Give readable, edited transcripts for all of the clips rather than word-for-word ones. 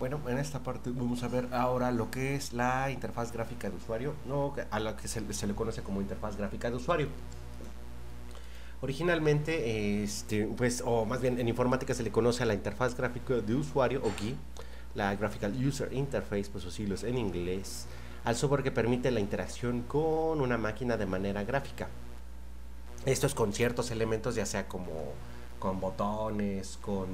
Bueno, en esta parte vamos a ver ahora lo que es la interfaz gráfica de usuario, no, a la que se le conoce como interfaz gráfica de usuario. Originalmente, pues, o más bien en informática se le conoce a la interfaz gráfica de usuario, o GUI, la Graphical User Interface, por sus siglos en inglés, al software que permite la interacción con una máquina de manera gráfica. Esto es con ciertos elementos, ya sea como con botones, con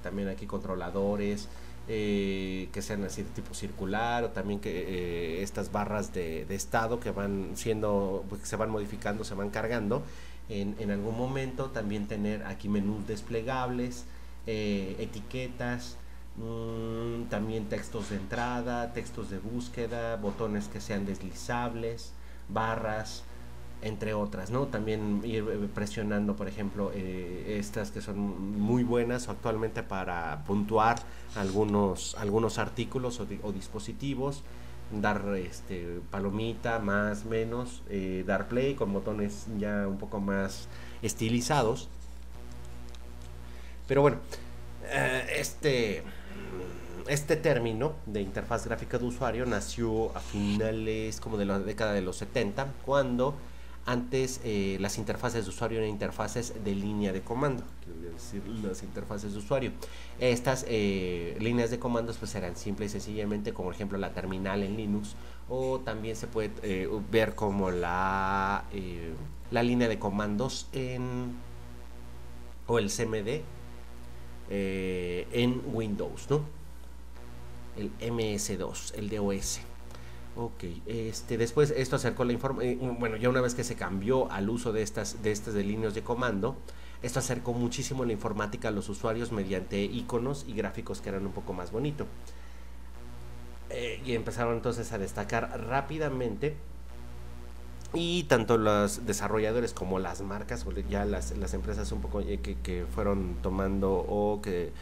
también aquí controladores, que sean así de tipo circular, o también que estas barras de estado que van siendo, pues, que se van modificando, se van cargando en algún momento. También tener aquí menús desplegables, etiquetas, también textos de entrada, textos de búsqueda, botones que sean deslizables, barras, entre otras, ¿no? También ir presionando, por ejemplo, estas que son muy buenas actualmente para puntuar algunos artículos o dispositivos, dar palomita, más, menos, dar play con botones ya un poco más estilizados. Pero bueno, eh, este, este término de interfaz gráfica de usuario nació a finales como de la década de los 70, cuando antes las interfaces de usuario eran interfaces de línea de comando, quiero decir las interfaces de usuario. Estas líneas de comandos pues eran simple y sencillamente, como por ejemplo la terminal en Linux, o también se puede ver como la línea de comandos o el CMD en Windows, ¿no? El MS2, el DOS. Ok, después esto acercó la información, bueno, ya una vez que se cambió al uso de líneas de comando, esto acercó muchísimo la informática a los usuarios mediante iconos y gráficos que eran un poco más bonitos. Y empezaron entonces a destacar rápidamente, y tanto los desarrolladores como las marcas, ya las empresas un poco que fueron tomando o que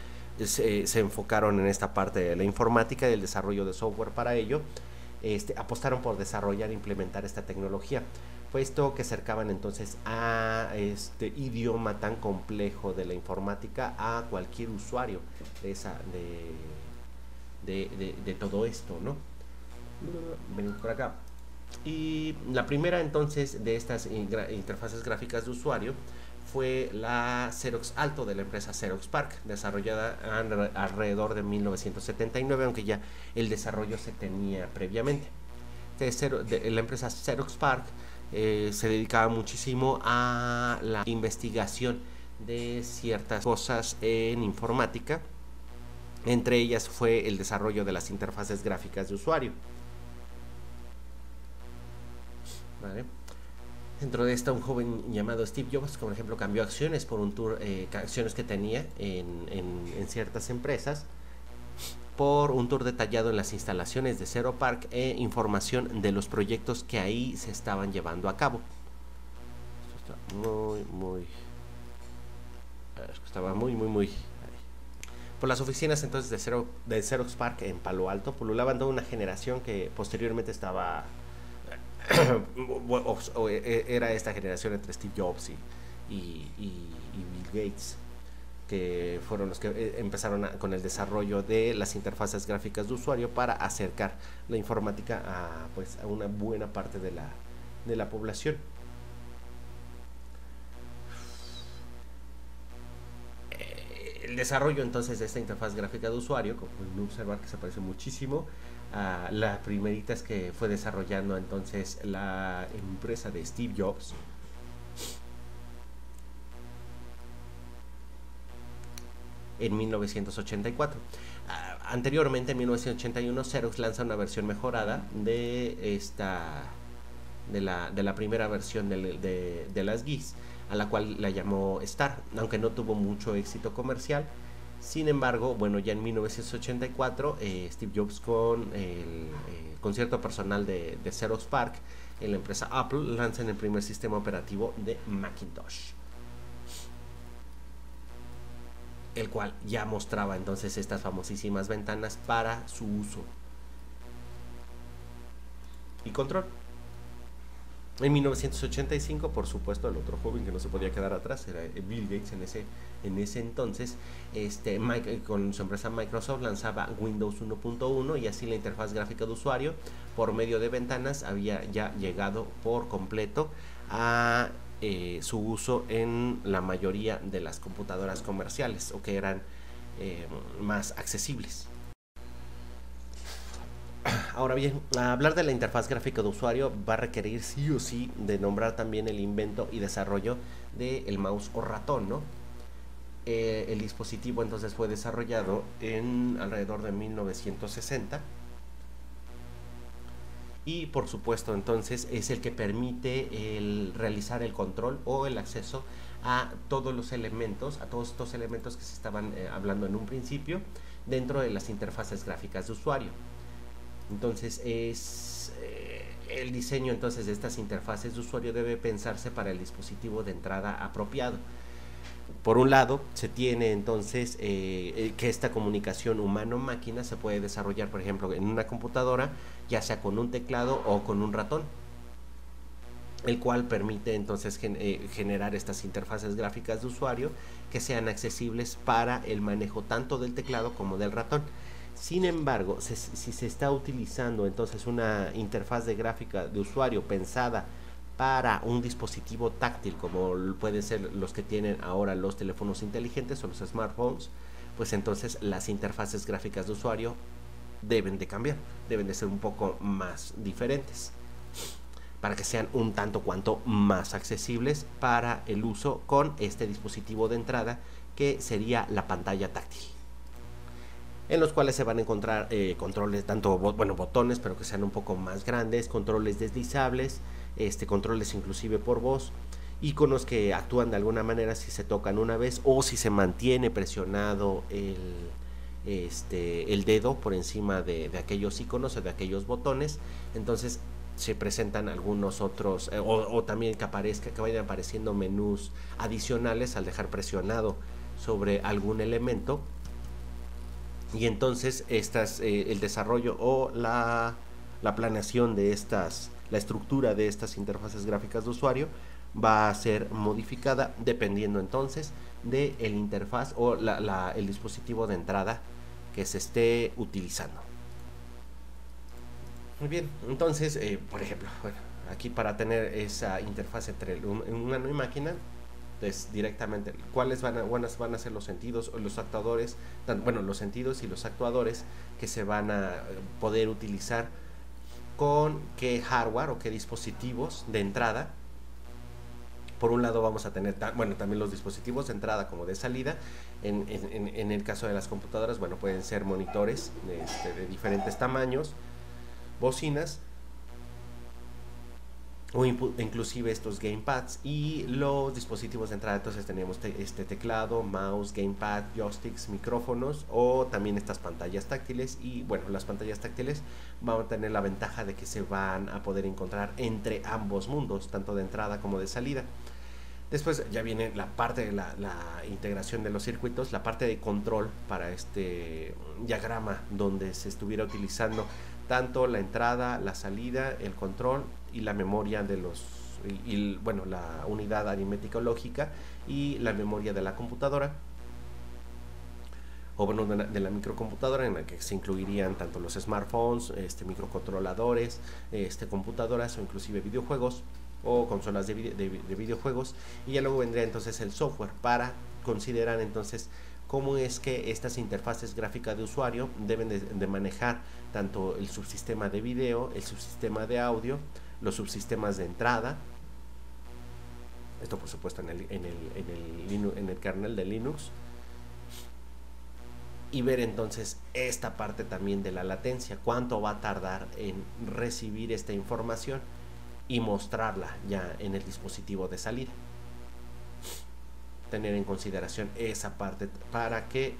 se enfocaron en esta parte de la informática y del desarrollo de software para ello, apostaron por desarrollar e implementar esta tecnología. Fue esto que acercaban entonces a este idioma tan complejo de la informática a cualquier usuario de todo esto, ¿no? Venimos por acá. Y la primera entonces de estas interfaces gráficas de usuario fue la Xerox Alto de la empresa Xerox PARC, desarrollada alrededor de 1979, aunque ya el desarrollo se tenía previamente. La empresa Xerox PARC se dedicaba muchísimo a la investigación de ciertas cosas en informática. Entre ellas fue el desarrollo de las interfaces gráficas de usuario. ¿Vale? Dentro de esta, un joven llamado Steve Jobs, por ejemplo, cambió acciones por un tour, acciones que tenía en ciertas empresas, por un tour detallado en las instalaciones de Xerox PARC e información de los proyectos que ahí se estaban llevando a cabo. Esto está estaba muy. Por las oficinas entonces de Xerox PARC en Palo Alto pululaban toda una generación que posteriormente estaba era esta generación entre Steve Jobs y Bill Gates, que fueron los que empezaron con el desarrollo de las interfaces gráficas de usuario para acercar la informática a una buena parte de la población. El desarrollo entonces de esta interfaz gráfica de usuario, como pueden observar que se parece muchísimo a la primerita que fue desarrollando entonces la empresa de Steve Jobs. En 1984. Anteriormente, en 1981, Xerox lanza una versión mejorada de la primera versión de las GUIs, a la cual la llamó Star, aunque no tuvo mucho éxito comercial. Sin embargo, bueno, ya en 1984, Steve Jobs con el concierto personal de Xerox PARC en la empresa Apple lanzan el primer sistema operativo de Macintosh, el cual ya mostraba entonces estas famosísimas ventanas para su uso y control. En 1985, por supuesto, el otro joven que no se podía quedar atrás era Bill Gates en ese entonces, con su empresa Microsoft lanzaba Windows 1.1 y así la interfaz gráfica de usuario por medio de ventanas había ya llegado por completo a su uso en la mayoría de las computadoras comerciales o que eran más accesibles. Ahora bien, hablar de la interfaz gráfica de usuario va a requerir sí o sí de nombrar también el invento y desarrollo del mouse o ratón, ¿no? El dispositivo entonces fue desarrollado en alrededor de 1960 y por supuesto entonces es el que permite realizar el control o el acceso a todos los elementos, a todos estos elementos que se estaban hablando en un principio dentro de las interfaces gráficas de usuario. Entonces el diseño entonces de estas interfaces de usuario debe pensarse para el dispositivo de entrada apropiado. Por un lado, se tiene entonces que esta comunicación humano-máquina se puede desarrollar, por ejemplo, en una computadora, ya sea con un teclado o con un ratón, el cual permite entonces generar estas interfaces gráficas de usuario que sean accesibles para el manejo tanto del teclado como del ratón. Sin embargo, si se está utilizando entonces una interfaz de gráfica de usuario pensada para un dispositivo táctil, como pueden ser los que tienen ahora los teléfonos inteligentes o los smartphones, pues entonces las interfaces gráficas de usuario deben de cambiar, deben de ser un poco más diferentes, para que sean un tanto cuanto más accesibles para el uso con este dispositivo de entrada, que sería la pantalla táctil, en los cuales se van a encontrar controles, tanto botones, pero que sean un poco más grandes, controles deslizables, controles inclusive por voz, iconos que actúan de alguna manera si se tocan una vez o si se mantiene presionado el dedo por encima de aquellos iconos o de aquellos botones. Entonces se presentan algunos otros o también que vayan apareciendo menús adicionales al dejar presionado sobre algún elemento. Y entonces el desarrollo o la planeación de la estructura de estas interfaces gráficas de usuario va a ser modificada dependiendo entonces del interfaz o el dispositivo de entrada que se esté utilizando. Muy bien, entonces, por ejemplo, aquí para tener esa interfaz entre humano y máquina, pues directamente cuáles van a ser los sentidos o los actuadores, los sentidos y los actuadores que se van a poder utilizar con qué hardware o qué dispositivos de entrada. Por un lado vamos a tener también los dispositivos de entrada como de salida. En el caso de las computadoras, pueden ser monitores de diferentes tamaños, bocinas o inclusive estos gamepads y los dispositivos de entrada. Entonces tenemos teclado, mouse, gamepad, joysticks, micrófonos o también estas pantallas táctiles. Y las pantallas táctiles van a tener la ventaja de que se van a poder encontrar entre ambos mundos, tanto de entrada como de salida. Después ya viene la parte de la integración de los circuitos, la parte de control para este diagrama donde se estuviera utilizando tanto la entrada, la salida, el control y la memoria de la unidad aritmética lógica y la memoria de la computadora o de la microcomputadora, en la que se incluirían tanto los smartphones, microcontroladores, computadoras o inclusive videojuegos o consolas de videojuegos. Y ya luego vendría entonces el software para considerar entonces cómo es que estas interfaces gráficas de usuario deben de manejar tanto el subsistema de video, el subsistema de audio, los subsistemas de entrada. Esto por supuesto en el kernel de Linux. Y ver entonces esta parte también de la latencia, cuánto va a tardar en recibir esta información y mostrarla ya en el dispositivo de salida. Tener en consideración esa parte para que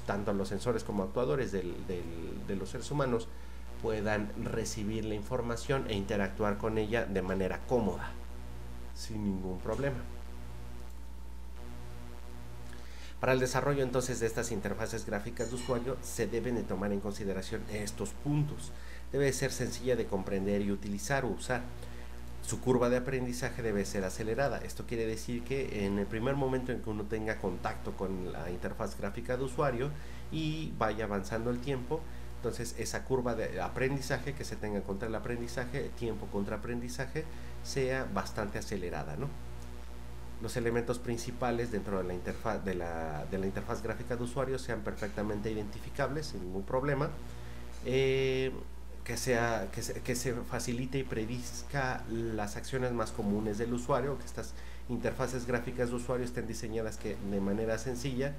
tanto los sensores como actuadores de los seres humanos puedan recibir la información e interactuar con ella de manera cómoda, sin ningún problema. Para el desarrollo entonces de estas interfaces gráficas de usuario se deben de tomar en consideración estos puntos. Debe ser sencilla de comprender y utilizar o usar. su curva de aprendizaje debe ser acelerada. Esto quiere decir que en el primer momento en que uno tenga contacto con la interfaz gráfica de usuario y vaya avanzando el tiempo, entonces esa curva de aprendizaje que se tenga contra el aprendizaje, tiempo contra aprendizaje, sea bastante acelerada, ¿no? Los elementos principales dentro de la interfaz gráfica de usuario sean perfectamente identificables sin ningún problema. Que se facilite y predizca las acciones más comunes del usuario, que estas interfaces gráficas de usuario estén diseñadas de manera sencilla,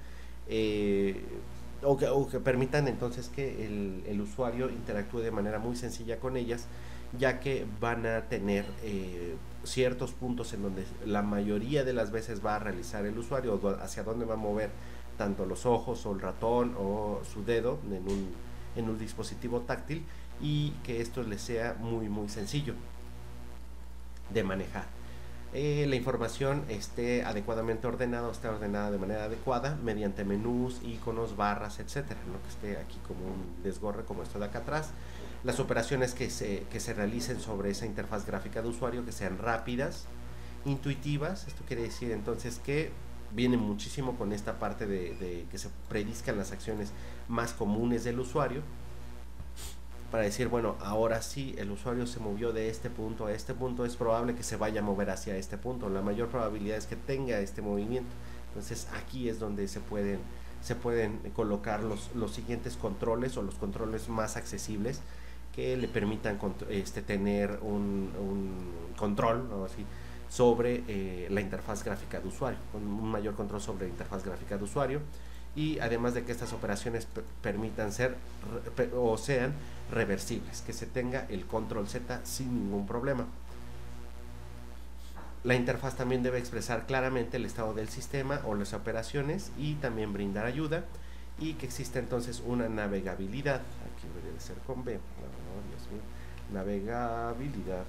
o que permitan entonces que el usuario interactúe de manera muy sencilla con ellas, ya que van a tener ciertos puntos en donde la mayoría de las veces va a realizar el usuario, hacia dónde va a mover tanto los ojos o el ratón o su dedo en un dispositivo táctil, y que esto les sea muy sencillo de manejar. La información esté adecuadamente ordenada, o esté ordenada de manera adecuada mediante menús, iconos, barras, etcétera, no que esté aquí como un desgorre como esto de acá atrás. Las operaciones que se realicen sobre esa interfaz gráfica de usuario que sean rápidas, intuitivas. Esto quiere decir entonces que viene muchísimo con esta parte de que se predizcan las acciones más comunes del usuario, para decir, bueno, ahora sí, el usuario se movió de este punto a este punto, es probable que se vaya a mover hacia este punto, la mayor probabilidad es que tenga este movimiento. Entonces aquí es donde se pueden colocar los siguientes controles, o los controles más accesibles, que le permitan tener un control, ¿no?, así, sobre la interfaz gráfica de usuario, con un mayor control sobre la interfaz gráfica de usuario. Y además de que estas operaciones permitan sean reversibles, que se tenga el control Z sin ningún problema. La interfaz también debe expresar claramente el estado del sistema o las operaciones, y también brindar ayuda, y que exista entonces una navegabilidad. Aquí debe ser con B, no, Dios mío. Navegabilidad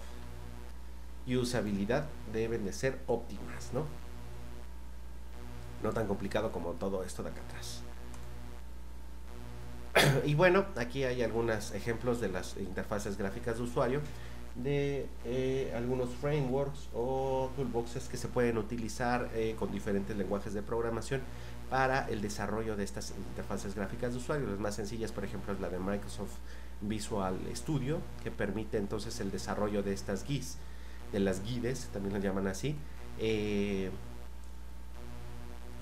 y usabilidad deben de ser óptimas, ¿no? No tan complicado como todo esto de acá atrás. Y bueno, aquí hay algunos ejemplos de las interfaces gráficas de usuario, de algunos frameworks o toolboxes que se pueden utilizar con diferentes lenguajes de programación para el desarrollo de estas interfaces gráficas de usuario. Las más sencillas, por ejemplo, es la de Microsoft Visual Studio, que permite entonces el desarrollo de estas GUIs, de las GUIDES, también las llaman así,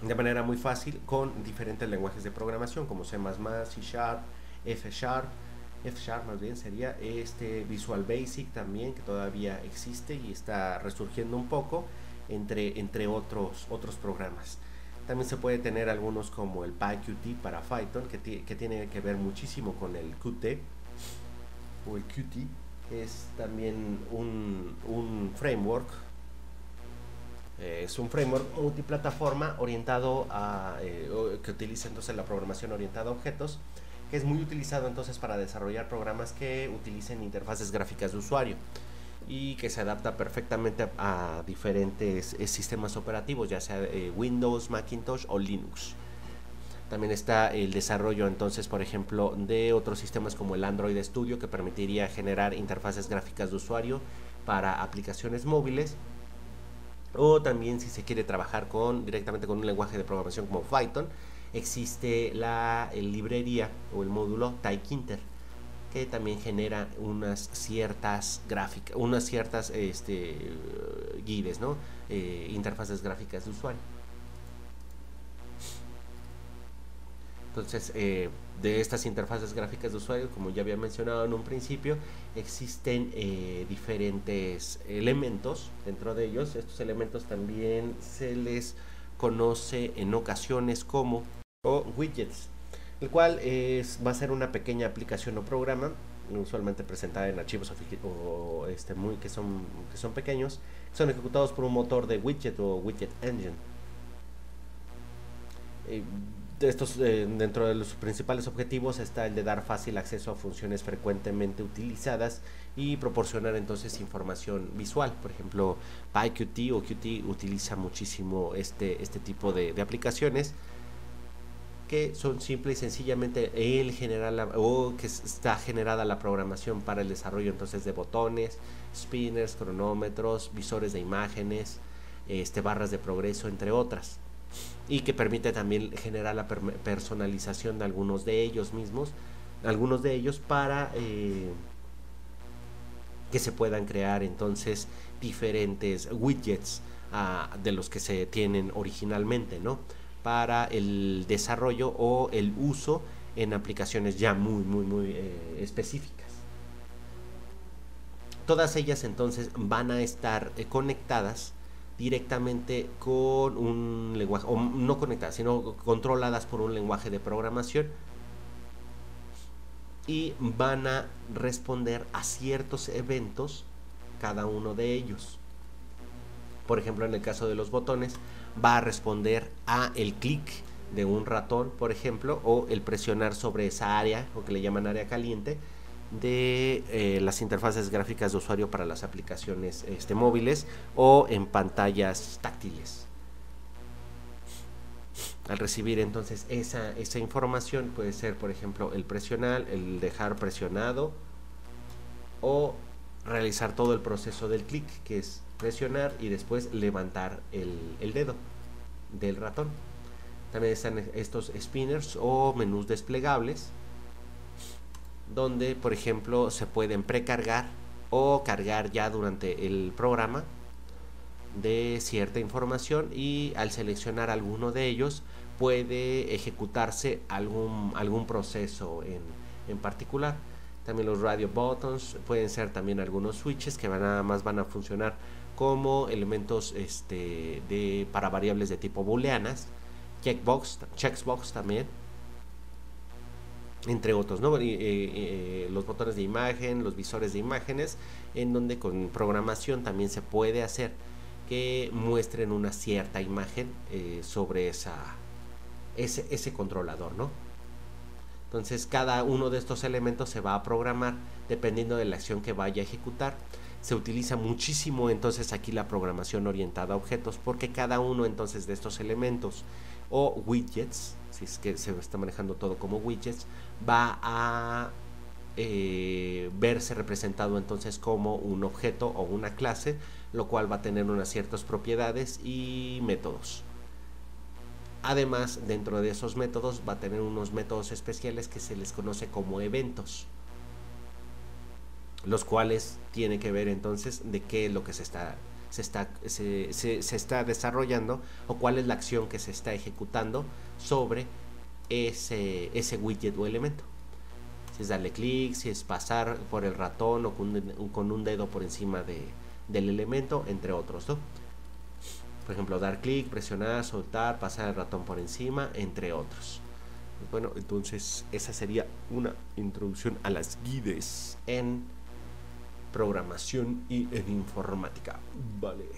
de manera muy fácil, con diferentes lenguajes de programación como C++, C#, F# más bien sería Visual Basic también, que todavía existe y está resurgiendo un poco, entre otros programas. También se puede tener algunos como el PyQt para Python, que tiene que ver muchísimo con el Qt, o el Qt, que es también un framework. Es un framework multiplataforma orientado que utiliza entonces la programación orientada a objetos, que es muy utilizado entonces para desarrollar programas que utilicen interfaces gráficas de usuario, y que se adapta perfectamente a diferentes sistemas operativos, ya sea Windows, Macintosh o Linux. También está el desarrollo entonces, por ejemplo, de otros sistemas como el Android Studio, que permitiría generar interfaces gráficas de usuario para aplicaciones móviles. O también, si se quiere trabajar directamente con un lenguaje de programación como Python, existe la librería o el módulo Tkinter, que también genera unas ciertas gráficas, guides, ¿no? Interfaces gráficas de usuario. Entonces, de estas interfaces gráficas de usuario, como ya había mencionado en un principio, existen diferentes elementos. Dentro de ellos, estos elementos también se les conoce en ocasiones como widgets, el cual va a ser una pequeña aplicación o programa, usualmente presentada en archivos que son pequeños, son ejecutados por un motor de widget o widget engine. Dentro de los principales objetivos está el de dar fácil acceso a funciones frecuentemente utilizadas y proporcionar entonces información visual. Por ejemplo, PyQt o Qt utiliza muchísimo este tipo de aplicaciones, que son simple y sencillamente el generar o que está generada la programación para el desarrollo entonces de botones, spinners, cronómetros, visores de imágenes, barras de progreso, entre otras, y que permite también generar la personalización de algunos de ellos mismos, algunos de ellos para que se puedan crear entonces diferentes widgets de los que se tienen originalmente, ¿no? Para el desarrollo o el uso en aplicaciones ya muy específicas. Todas ellas entonces van a estar conectadas directamente con un lenguaje, o no conectadas, sino controladas por un lenguaje de programación, y van a responder a ciertos eventos cada uno de ellos. Por ejemplo, en el caso de los botones, va a responder a el clic de un ratón, por ejemplo, o el presionar sobre esa área, o que le llaman área caliente, de las interfaces gráficas de usuario para las aplicaciones móviles o en pantallas táctiles. Al recibir entonces esa información, puede ser, por ejemplo, el presionar, el dejar presionado, o realizar todo el proceso del clic, que es presionar y después levantar el dedo del ratón. También están estos spinners o menús desplegables, donde por ejemplo se pueden precargar o cargar ya durante el programa de cierta información, y al seleccionar alguno de ellos puede ejecutarse algún proceso en particular. También los radio buttons pueden ser también algunos switches que nada más van a funcionar como elementos para variables de tipo booleanas, checkbox también, entre otros, ¿no? Los botones de imagen, los visores de imágenes, en donde con programación también se puede hacer que muestren una cierta imagen sobre ese controlador, ¿no? Entonces cada uno de estos elementos se va a programar dependiendo de la acción que vaya a ejecutar. Se utiliza muchísimo entonces aquí la programación orientada a objetos, porque cada uno entonces de estos elementos o widgets, si es que se está manejando todo como widgets, va a verse representado entonces como un objeto o una clase, lo cual va a tener unas ciertas propiedades y métodos. Además, dentro de esos métodos va a tener unos métodos especiales que se les conoce como eventos, los cuales tienen que ver entonces de qué es lo que se está desarrollando, o cuál es la acción que se está ejecutando sobre ese widget o elemento. Si es darle clic, si es pasar por el ratón o con un dedo por encima del elemento, entre otros, ¿no? Por ejemplo, dar clic, presionar, soltar, pasar el ratón por encima, entre otros. Bueno, entonces esa sería una introducción a las guides en programación y en informática. Vale.